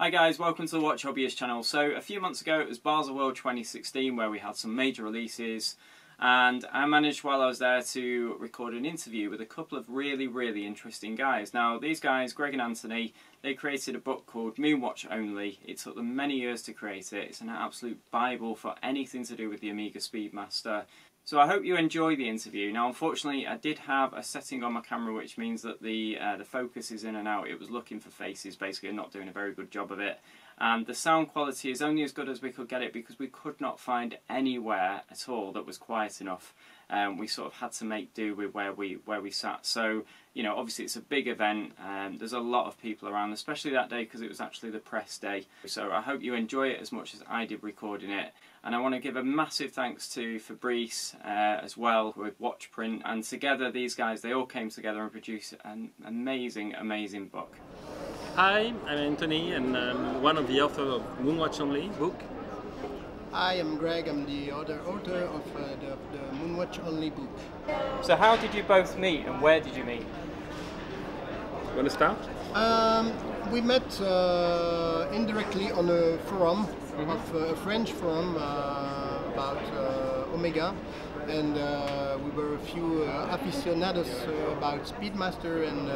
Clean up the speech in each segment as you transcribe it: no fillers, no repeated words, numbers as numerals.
Hi guys, welcome to the Watch Hobbyist channel. So a few months ago it was Baselworld 2016 where we had some major releases, and I managed while I was there to record an interview with a couple of really interesting guys. Now these guys, Greg and Anthony, they created a book called MoonWatch Only. It took them many years to create it. It's an absolute bible for anything to do with the Omega Speedmaster. So I hope you enjoy the interview. Now unfortunately I did have a setting on my camera which means that the focus is in and out. It was looking for faces basically and not doing a very good job of it. And the sound quality is only as good as we could get it because we could not find anywhere at all that was quiet enough. We sort of had to make do with where we sat. So, you know, obviously it's a big event and there's a lot of people around, especially that day because it was actually the press day. So I hope you enjoy it as much as I did recording it. And I want to give a massive thanks to Fabrice as well with Watch Print, and together these guys, they all came together and produced an amazing book. Hi, I'm Anthony and I'm one of the authors of MoonWatch Only book. Hi, I'm Greg, I'm the other author of the MoonWatch Only book. So how did you both meet and where did you meet? Want to start? We met indirectly on a forum, of a French forum about Omega, and we were a few aficionados about Speedmaster, and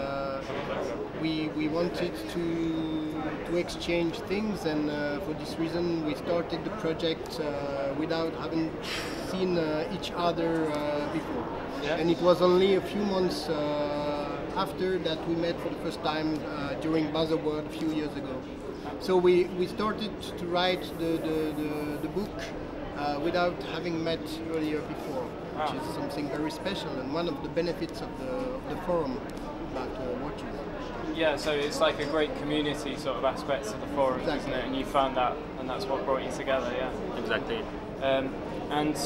we wanted to exchange things, and for this reason we started the project without having seen each other before. Yeah. And it was only a few months after that we met for the first time during Baselworld a few years ago. So we started to write the book without having met earlier before, which is something very special and one of the benefits of the forum about watches. Yeah, so it's like a great community sort of aspect of the forum, exactly. Isn't it? And you found that, and that's what brought you together, yeah? Exactly. And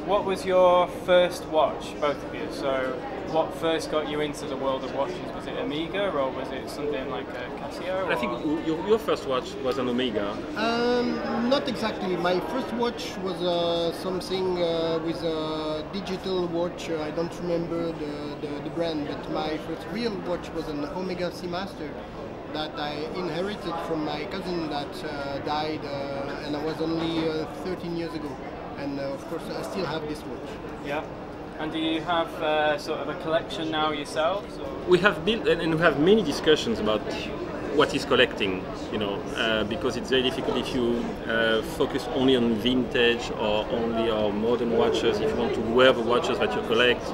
what was your first watch, both of you? So what first got you into the world of watches? Was it Omega or was it something like a Casio? I think your first watch was an Omega. Not exactly. My first watch was something with a digital watch. I don't remember the brand, but my first real watch was an Omega Speedmaster that I inherited from my cousin that died, and I was only 13 years ago. And of course I still have this watch. Yeah. And do you have sort of a collection now yourselves? Or? We have built and we have many discussions about what is collecting, you know, because it's very difficult if you focus only on vintage or only on modern watches, if you want to wear the watches that you collect,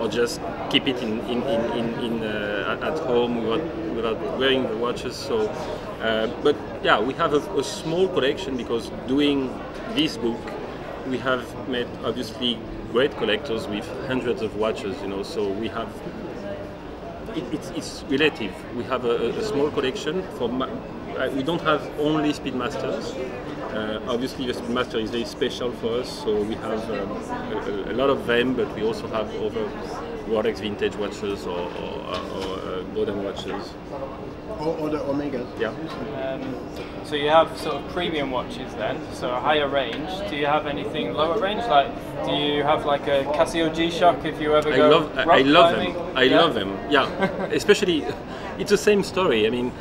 or just keep it at home without wearing the watches. So, but yeah, we have a small collection because doing this book, we have met obviously great collectors with hundreds of watches, you know. So we have it's relative. We have a small collection. We don't have only Speedmasters. Obviously, the Speedmaster is very special for us, so we have a lot of them. But we also have other rarest vintage watches or modern watches. Or the Omegas. Yeah. So you have sort of premium watches then, so a higher range. Do you have anything lower range? Like, do you have like a Casio G-Shock if you ever go rock climbing? I love them. Yeah, especially it's the same story. I mean,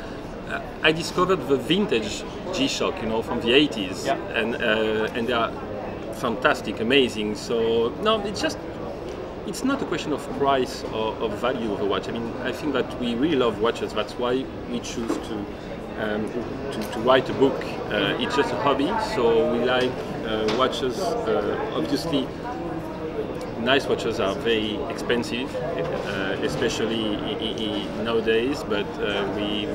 I discovered the vintage G-Shock, you know, from the 80s, yeah. And they are fantastic, amazing. So no, it's not a question of price or of value of a watch. I mean, I think that we really love watches. That's why we choose to write a book. It's just a hobby, so we like watches. Obviously, nice watches are very expensive, especially nowadays. But we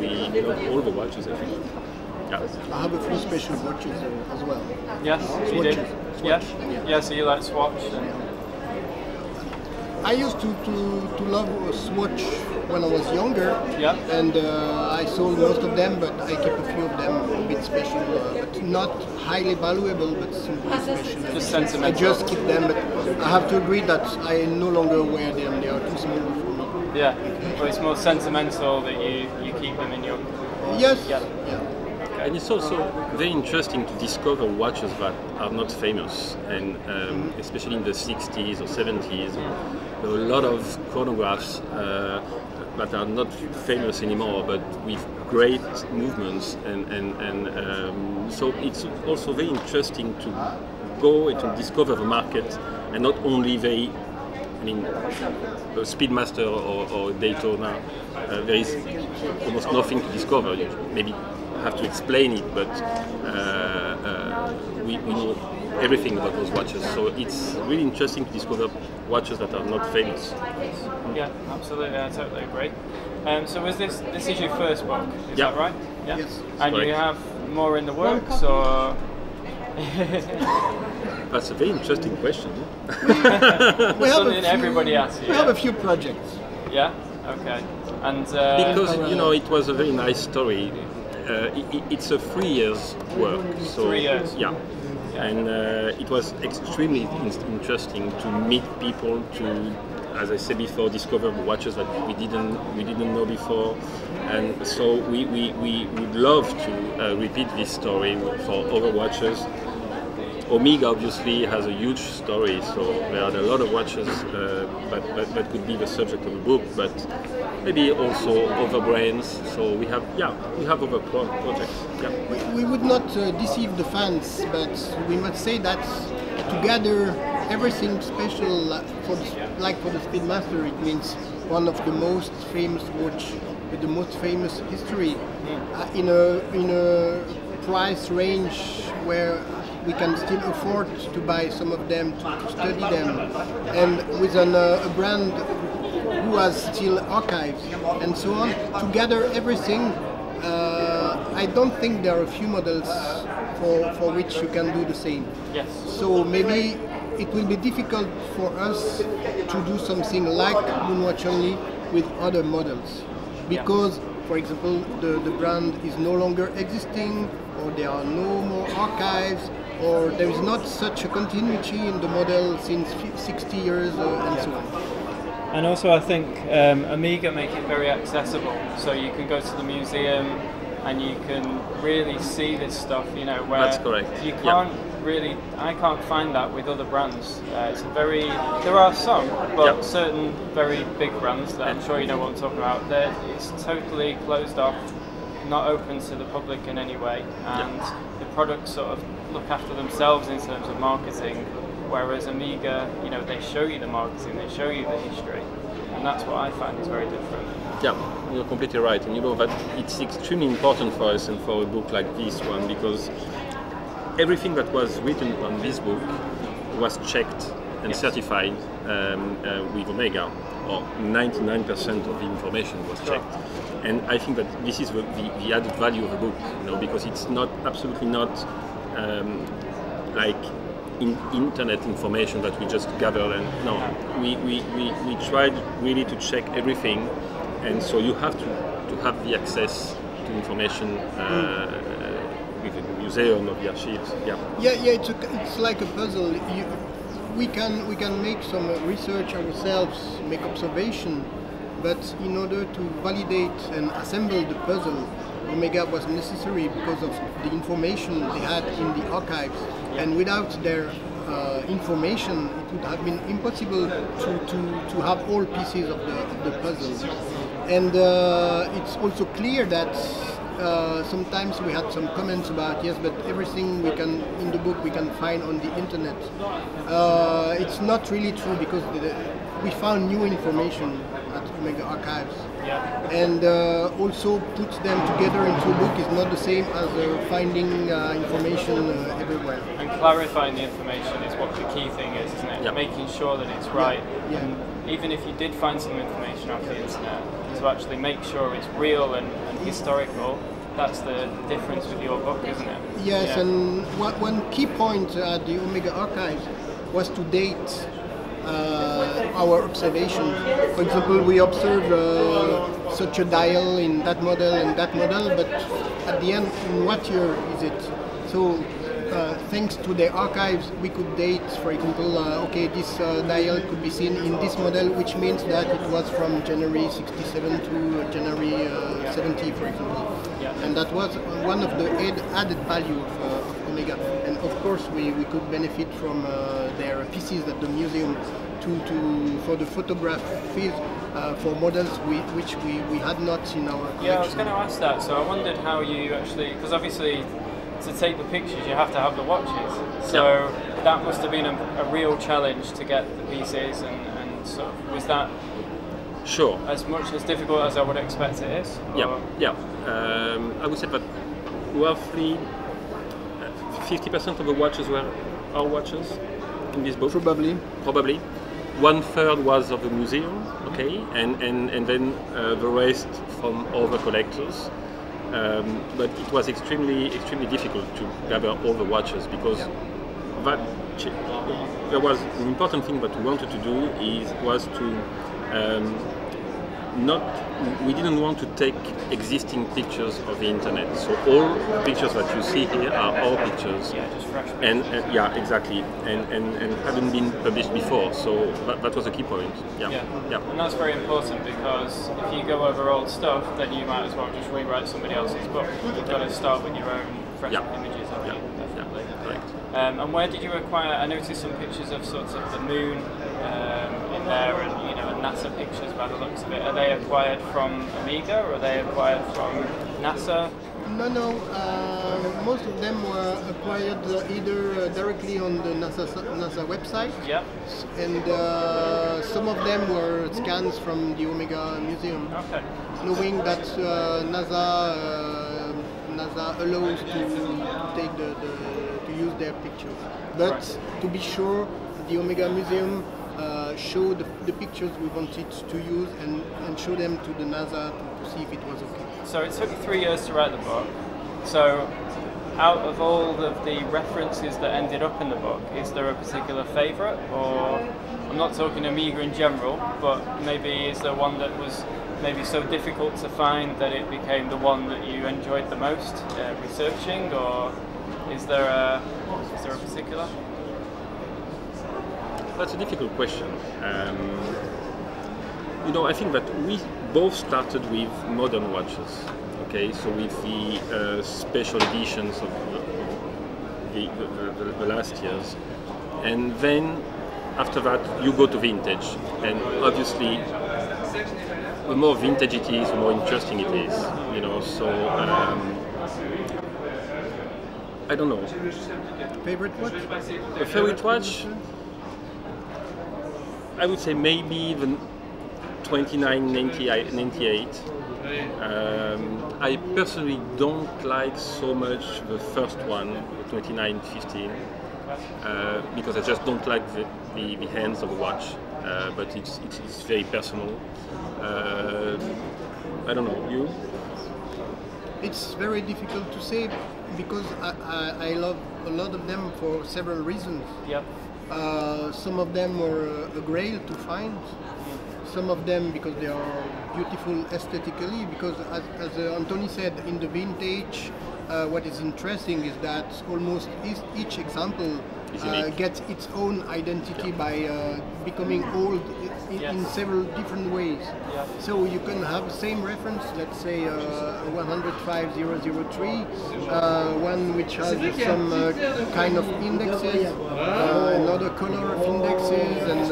love all the watches, I think. Yeah. I have a few special watches as well. Yes, you do. Yeah. So you like Swatch. I used to love Swatch when I was younger, yeah. And I sold most of them, but I keep a few of them a bit special, but not highly valuable, but simply special. Just sentimental. I just keep them, but I have to agree that I no longer wear them, they are too small for me. Yeah, but it's more sentimental that you keep them in your... Yes, yeah. And it's also very interesting to discover watches that are not famous, and especially in the 60s or 70s, there were a lot of chronographs that are not famous anymore, but with great movements, and so it's also very interesting to go and to discover the market, and not only the Speedmaster or Daytona. There is almost nothing to discover. You maybe have to explain it, but we know everything about those watches. So it's really interesting to discover watches that are not famous. Yeah, absolutely. I totally agree. So was this is your first book? Is that right? Yeah. Yes. And correct. you have more in the works, or? That's a very interesting question. Something everybody asks. We have a few projects. Yeah. Okay. And because it was a very nice story. It's a 3 years work. So 3 years. Yeah. And it was extremely interesting to meet people, to, as I said before, discover watches that we didn't know before, and so we would love to repeat this story for other watches. Omega obviously has a huge story, so there are a lot of watches that could be the subject of the book, but maybe also other brands. So we have other projects. Yeah. We would not deceive the fans, but we must say that to gather everything special for the Speedmaster, it means one of the most famous watch with the most famous history in a price range where we can still afford to buy some of them, to study them, and with a brand who has still archives and so on. To gather everything, I don't think there are a few models for which you can do the same. Yes. So maybe it will be difficult for us to do something like MoonWatch Only with other models, because, for example, the brand is no longer existing, or there are no more archives, or there is not such a continuity in the model since 60 years and so on. And also I think Omega make it very accessible, so you can go to the museum and you can really see this stuff, where That's correct. You can't really, I can't find that with other brands. There are some, but certain very big brands that I'm sure you know what I'm talking about, it's totally closed off, not open to the public in any way, and the products sort of look after themselves in terms of marketing, whereas Omega, they show you the marketing, they show you the history, and that's what I find is very different. Yeah, you're completely right, and that it's extremely important for us and for a book like this one, because everything that was written on this book was checked and certified with Omega, or 99% of the information was checked. And I think that this is the added value of the book, because it's absolutely not like internet information that we just gather. And no, we tried really to check everything, and so you have to have the access to information with the museum of the archives. It's like a puzzle. We can make some research ourselves, make observation, but in order to validate and assemble the puzzle, Omega was necessary because of the information they had in the archives, and without their information, it would have been impossible to have all pieces of the puzzle. And it's also clear that sometimes we had some comments about, yes, but everything we can in the book we can find on the internet. It's not really true, because we found new information at Omega Archives. And also put them together into a book is not the same as finding information everywhere. And clarifying the information is what the key thing is, isn't it? Making sure that it's right. And even if you did find some information off the internet, to actually make sure it's real and historical, that's the difference with your book, isn't it? Yes, and one key point at the Omega Archives was to date our observation. For example, we observe such a dial in that model and that model, but at the end, in what year is it? So thanks to the archives, we could date, for example, okay, this dial could be seen in this model, which means that it was from January 67 to January 70, for example. And that was one of the added value of Omega. And of course, we could benefit from their pieces at the museum for the photographies for models which we had not in our collection. Yeah, I was going to ask that. So I wondered how you actually, because obviously to take the pictures you have to have the watches. So that must have been a real challenge to get the pieces, and sort of, was that sure as much as difficult as I would expect it is? Yeah. I would say that roughly 50% of the watches were our watches in this book. Probably. 1/3 was of the museum, okay, and then the rest from other collectors. But it was extremely difficult to gather all the watches because there was an important thing that we wanted to do was to we didn't want to take existing pictures of the internet. So all pictures that you see here are our pictures. Yeah, just fresh. And exactly, and hadn't been published before. So that was a key point. Yeah. And that's very important because if you go over old stuff, then you might as well just rewrite somebody else's book. You've got to start with your own fresh images, haven't you? Definitely. Correct. And where did you acquire? I noticed some pictures of sorts of the moon in there, and NASA pictures by the looks of it. Are they acquired from Omega, or are they acquired from NASA? No. Most of them were acquired either directly on the NASA website. Yeah. And some of them were scans from the Omega Museum. Okay. Knowing that NASA allows to take to use their pictures. But to be sure, the Omega Museum show the pictures we wanted to use and show them to the NASA to see if it was okay. So it took 3 years to write the book. So out of all of the references that ended up in the book, is there a particular favourite? Or I'm not talking Omega in general, but maybe is there one that was maybe so difficult to find that it became the one that you enjoyed the most researching, or is there a particular? That's a difficult question. I think that we both started with modern watches, okay, so with the special editions of the last years, and then after that you go to vintage, and obviously the more vintage it is, the more interesting it is, so I don't know. Favorite watch? A favorite watch? I would say maybe the 2998. I personally don't like so much the first one, the 2915, because I just don't like the hands of the watch. But it's very personal. I don't know, you? It's very difficult to say because I love a lot of them for several reasons. Yep. Some of them were a grail to find. Some of them because they are beautiful aesthetically. Because as Anthony said, in the vintage, what is interesting is that almost each example gets its own identity by becoming old in several different ways. Yeah. So you can have the same reference, let's say 105003, one which has some kind of indexes, another color of indexes, and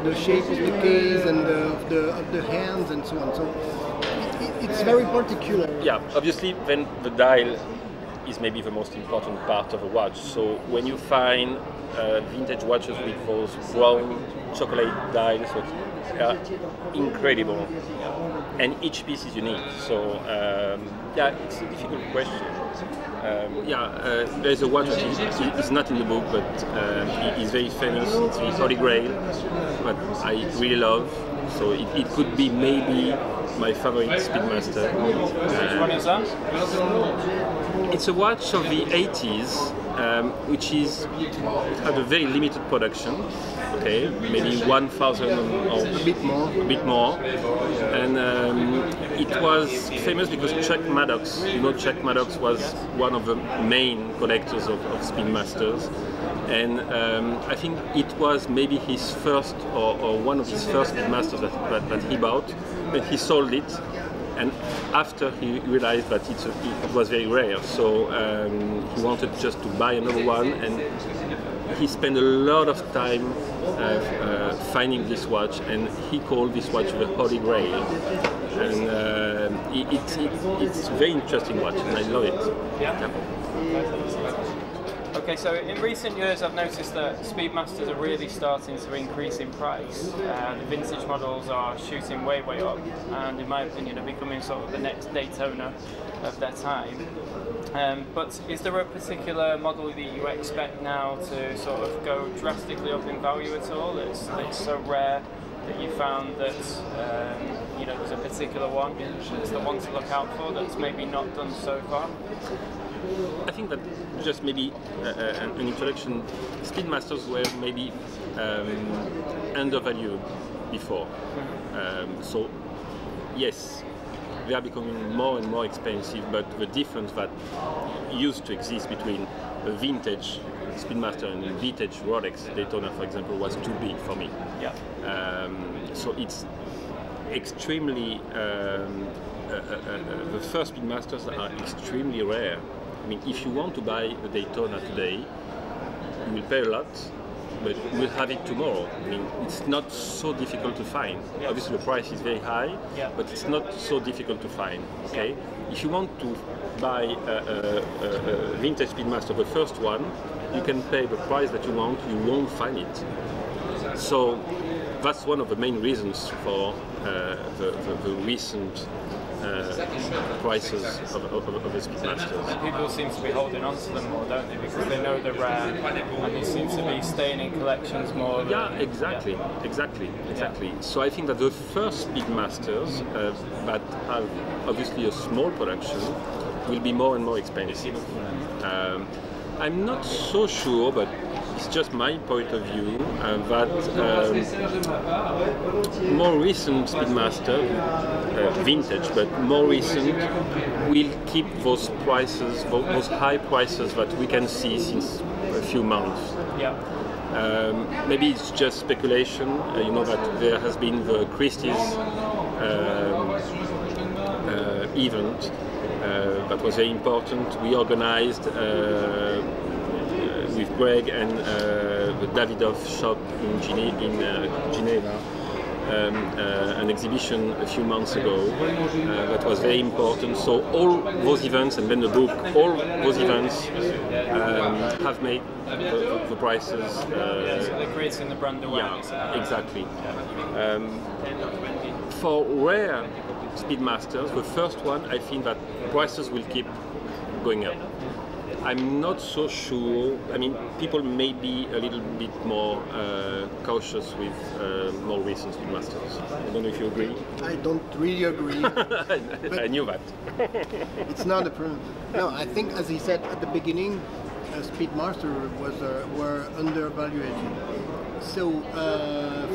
the shape of the case and of the hands and so on. So it's very particular. Yeah, obviously then the dial is maybe the most important part of a watch. So when you find vintage watches with those brown chocolate dials, so incredible, and each piece is unique. So it's a difficult question. There's a watch which is not in the book, but it is very famous. It's the Holy Grail, but I really love. So it could be maybe my favorite Speedmaster. Which one is that? It's a watch of the 80s, which had a very limited production. Okay, maybe 1,000 or A bit more. And it was famous because Chuck Maddox. Chuck Maddox was one of the main collectors of Speedmasters. And I think it was maybe his first or one of his first Speedmasters that he bought, but he sold it. And after he realized that it was very rare, so he wanted just to buy another one, and he spent a lot of time finding this watch, and he called this watch the Holy Grail. And it's a very interesting watch, and I love it. Yeah. Okay, so in recent years I've noticed that Speedmasters are really starting to increase in price. The vintage models are shooting way up, and in my opinion are becoming sort of the next Daytona of their time. But is there a particular model that you expect now to sort of go drastically up in value at all? That's so rare that you found that you know, there's a particular one that's the one to look out for that's maybe not done so far? I think that just maybe an introduction, Speedmasters were maybe undervalued before. So yes, they are becoming more and more expensive, but the difference that used to exist between a vintage Speedmaster and a vintage Rolex Daytona, for example, was too big for me. Yeah. So it's extremely, the first Speedmasters are extremely rare. I mean, if you want to buy a Daytona today, you will pay a lot, but you will have it tomorrow. I mean, it's not so difficult to find. Yeah. Obviously, the price is very high, yeah, but it's not so difficult to find. Okay, yeah. If you want to buy a vintage Speedmaster, the first one, you can pay the price that you want. You won't find it. So that's one of the main reasons for the recent prices of the Speedmasters. And people seem to be holding on to them more, don't they? Because they know they're rare, and they seem to be staying in collections more. Yeah, exactly, yeah. Exactly. Yeah. So I think that the first Speedmasters that have obviously a small production will be more and more expensive. I'm not so sure, but it's just my point of view that more recent Speedmaster, vintage, but more recent, will keep those prices, those high prices that we can see since a few months. Yeah. Maybe it's just speculation. You know that there has been the Christie's event that was very important. We organized with Greg and the Davidoff shop in Geneva, an exhibition a few months ago that was very important. So all those events, and then the book, all those events have made the prices. They're creating the brand awareness. Yeah, exactly. For rare Speedmasters, the first one, I think that prices will keep going up. I'm not so sure. I mean, people may be a little bit more cautious with more recent Speedmasters. I don't know if you agree. I don't really agree. I knew that. It's not a problem. No, I think, as he said at the beginning, Speedmaster were undervalued. So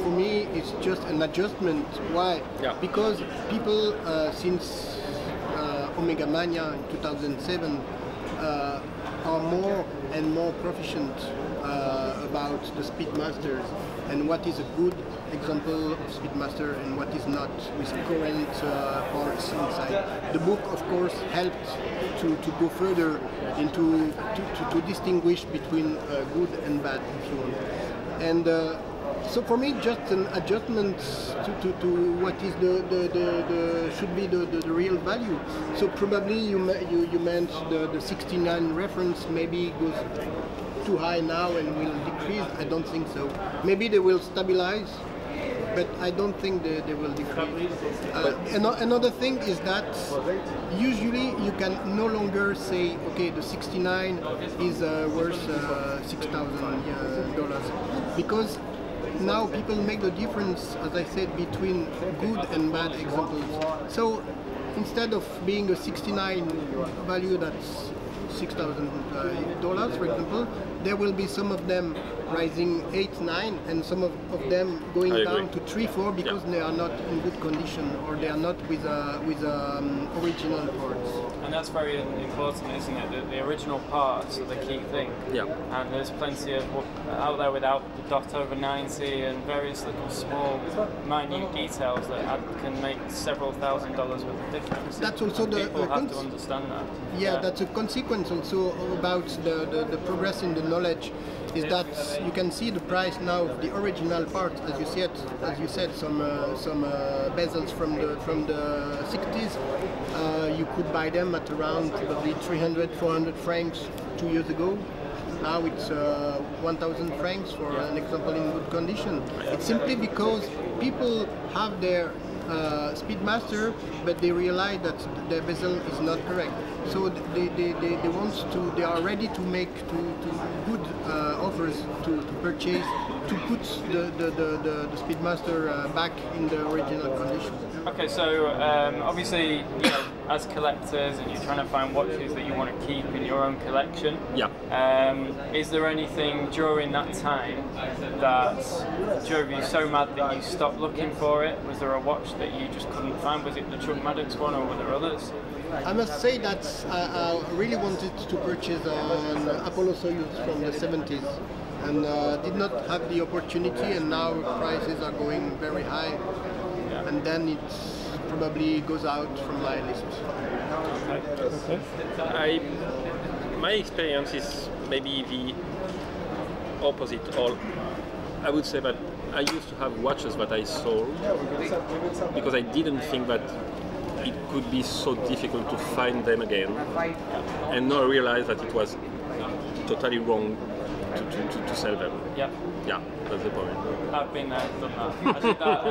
for me, it's just an adjustment. Why? Yeah. Because people since Omega Mania in 2007 are more and more proficient about the Speedmasters and what is a good example of Speedmaster and what is not, with current parts inside. The book, of course, helped to go further into to distinguish between good and bad, if you want. And so for me, just an adjustment to what is the should be the real value. So probably you meant the 69 reference maybe goes too high now and will decrease. I don't think so. Maybe they will stabilize, but I don't think they will decrease. Another thing is that usually you can no longer say, okay, the 69 is worth $6,000 because now people make the difference, as I said, between good and bad examples. So instead of being a 69 value that's $6,000, for example, there will be some of them rising 8, 9, and some of them going down to 3, 4 because they are not in good condition or they are not with original parts. And that's very important, isn't it? That the original parts are the key thing. Yeah. And there's plenty of out there without the dot over 90 and various little small, minute details that can make several $1,000s worth of difference. That's also the people have to understand that. Yeah, that's a consequence also about the progress in the knowledge. Is that you can see the price now of the original part, as you said, some bezels from the 60s. You could buy them at around probably 300, 400 francs 2 years ago. Now it's 1,000 francs for an example in good condition. It's simply because people have their Speedmaster, but they realize that their bezel is not correct. So they are ready to make good offers to purchase, to put the Speedmaster back in the original condition. Okay, so obviously, you know, as collectors, and you're trying to find watches that you want to keep in your own collection. Yeah. Is there anything during that time that drove you so mad that you stopped looking for it? Was there a watch that you just couldn't find? Was it the Chuck Maddox one, or were there others? I must say that I really wanted to purchase an Apollo Soyuz from the 70s, and did not have the opportunity, and now prices are going very high. And then it probably goes out from my list. Okay. My experience is maybe the opposite. Or I would say that I used to have watches that I sold because I didn't think that it could be so difficult to find them again. And now I realize that it was totally wrong to sell them. Yep. Yeah, that's the point. I've been there, done that. I did that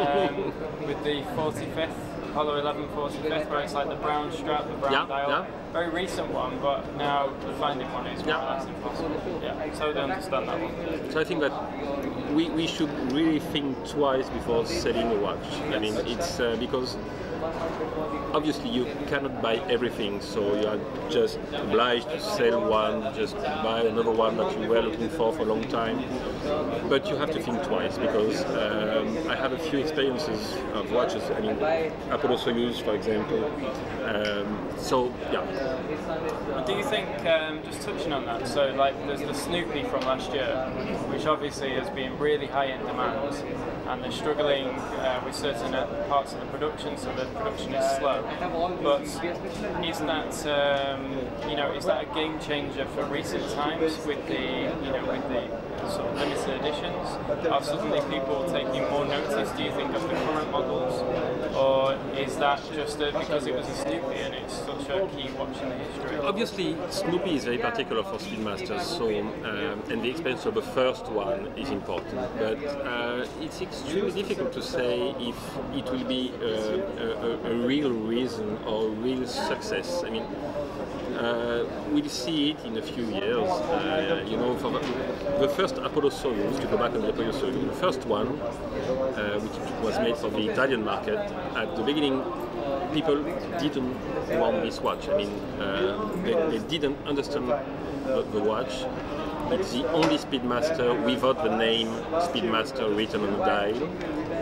with the 45th, Apollo 11 45th, where it's like the brown strap, the brown dial. Yeah. Very recent one, but now finding one is that's impossible. Yeah, so they understand that one. So I think that we should really think twice before selling a watch. I mean, it's because obviously you cannot buy everything, so you are just obliged to sell one, just buy another one that you were looking for a long time. But you have to think twice, because I have a few experiences of watches. I mean, Apollo Soyuz, for example. So yeah. Do you think, just touching on that, so like there's the Snoopy from last year, which obviously has been really high in demand, and they're struggling with certain parts of the production, so the production is slow. But is that is that a game changer for recent times with the sort of limited editions? Are suddenly people taking more notice, do you think, of the current models, or is that just because it was a Snoopy and it's such a key watch in the history? Obviously, Snoopy is very particular for Speedmasters, so and the experience of the first one is important. But it's extremely difficult to say if it will be a real reason or a real success. I mean, we'll see it in a few years. For the first Apollo Soyuz, to go back on the Apollo Soyuz, the first one, which was made for the Italian market, at the beginning, people didn't want this watch. I mean, they didn't understand the watch. It's the only Speedmaster without the name Speedmaster written on the dial,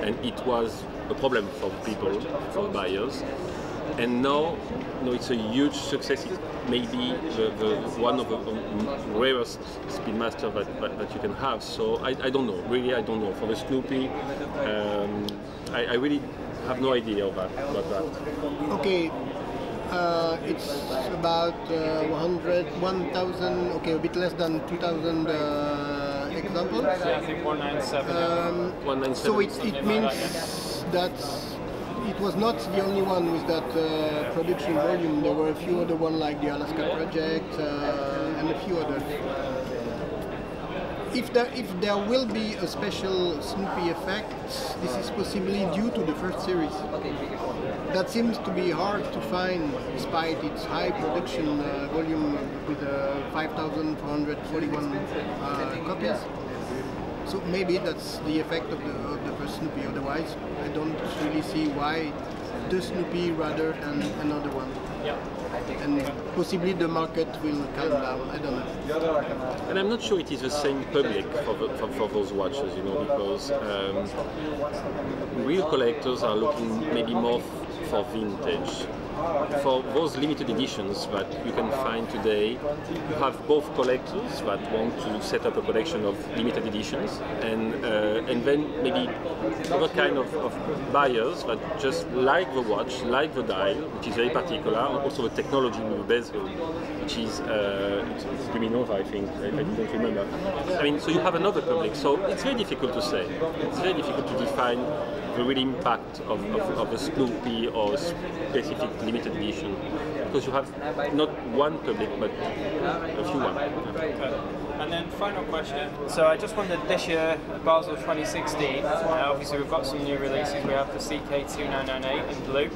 and it was a problem for people, for buyers. And now, it's a huge success. It may be the one of the rarest Speedmaster that you can have. So I don't know. Really, I don't know. For the Snoopy, I really have no idea about that. Okay. It's about 1,000, okay, a bit less than 2,000 examples. Yeah, I think 197. 197. So it means that it was not the only one with that production volume. There were a few other ones like the Alaska Project and a few others. If there will be a special Snoopy effect, this is possibly due to the first series. That seems to be hard to find despite its high production volume with 5,441 copies. So maybe that's the effect of the first Snoopy. Otherwise, I don't really see why the Snoopy rather than another one. Yeah. And possibly the market will calm down. I don't know. And I'm not sure it is the same public for those watches, because real collectors are looking maybe more for vintage. for those limited editions that you can find today, you have both collectors that want to set up a collection of limited editions, and then maybe other kind of buyers that just like the watch, like the dial, which is very particular, and also the technology with Baselworld, which is it's Luminova, I think. I don't remember. I mean, so you have another public. So it's very difficult to say. It's very difficult to define the real impact of a Snoopy or a specific limited edition, because you have not one public but a few ones. And then final question. So I just wondered, this year, Basel 2016, obviously we've got some new releases. We have the CK2998 in blue,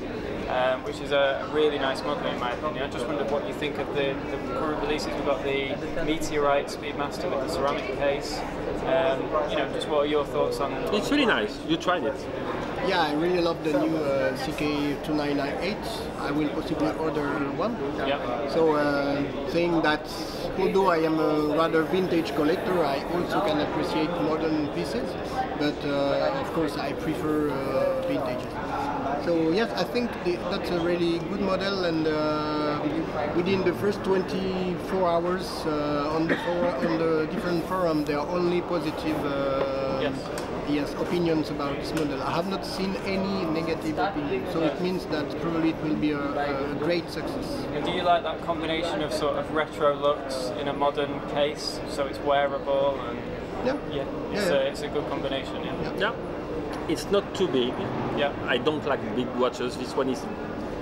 which is a really nice model in my opinion. I just wondered what you think of the current releases. We've got the Meteorite Speedmaster with the ceramic case. You know, just what are your thoughts on? It's really nice. You tried it. Yeah, I really love the new CK2998. I will possibly order one. Yeah. So, saying that although I am a rather vintage collector, I also can appreciate modern pieces, but of course I prefer vintage. So yes, I think that's a really good model, and within the first 24 hours on the different forums, there are only positive opinions about this model. I have not seen any negative opinions, so it means that probably it will be a great success. And do you like that combination of sort of retro looks in a modern case, so it's wearable and it's a good combination? Yeah. It's not too big. Yeah. I don't like big watches. This one is,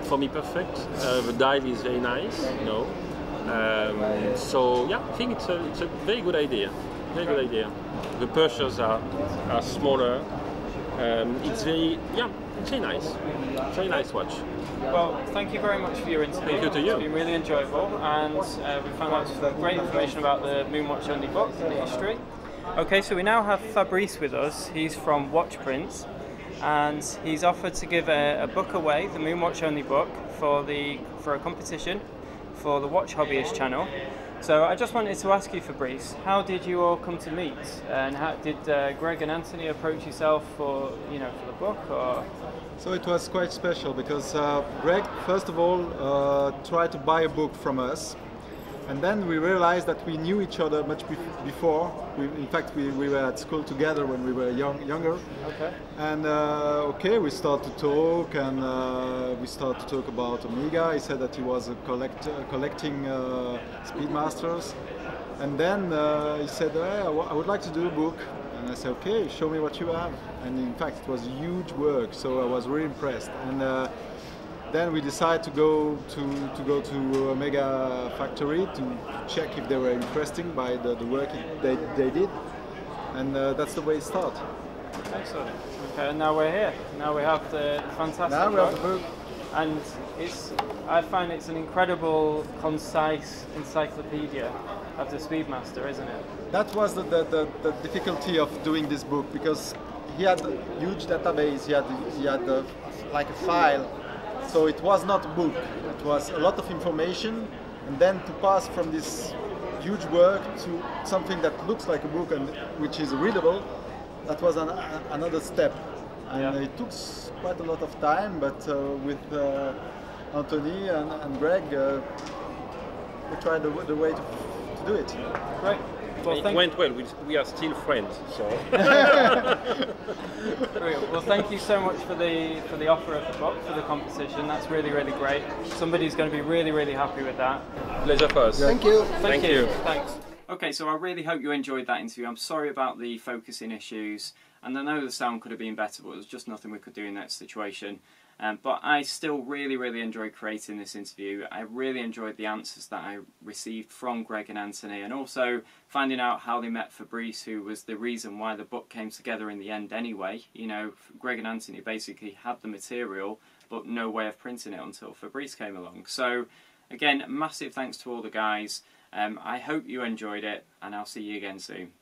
for me, perfect. The dial is very nice, you know. So yeah, I think it's a very good idea. Very good idea. The pushers are smaller. It's very nice. Very nice watch. Well, thank you very much for your interview. Thank you to you. It's been really enjoyable, and we found out some great information about the MoonWatch Only book and the history. Okay, so we now have Fabrice with us. He's from Watch Prints, and he's offered to give a book away, the MoonWatch Only book, for a competition for the Watch Hobbyist channel. So I just wanted to ask you, Fabrice, how did you all come to meet, and how did Greg and Anthony approach yourself for the book? Or? So it was quite special because Greg, first of all, tried to buy a book from us, and then we realized that we knew each other much before. In fact, we were at school together when we were younger. Okay. And we started to talk, and we started to talk about Omega. He said that he was collecting Speedmasters, and then he said, hey, I would like to do a book. And I said, okay, show me what you have. And in fact, it was huge work, so I was really impressed. And then we decided to go to Omega factory to check if they were interesting by the work they did, and that's the way it started. Excellent. Okay, and now we're here. Now we have the fantastic Now we have the book, and I find it's an incredible, concise encyclopedia of the Speedmaster, isn't it? That was the difficulty of doing this book, because he had a huge database. He had like a file. So it was not a book, it was a lot of information, and then to pass from this huge work to something that looks like a book and which is readable, that was another step. And it took quite a lot of time, but with Anthony and Greg, we tried the way to do it. Great. Well, it went well. We are still friends, so. Well, thank you so much for the offer of the book for the competition. That's really, really great. Somebody's going to be really, really happy with that. Pleasure for us. Thank you. Thank you. Thanks. Okay, so I really hope you enjoyed that interview. I'm sorry about the focusing issues, and I know the sound could have been better, but there's just nothing we could do in that situation. But I still really, really enjoyed creating this interview. I really enjoyed the answers that I received from Greg and Anthony, and also finding out how they met Fabrice, who was the reason why the book came together in the end anyway. You know, Greg and Anthony basically had the material, but no way of printing it until Fabrice came along. So, again, massive thanks to all the guys. I hope you enjoyed it, and I'll see you again soon.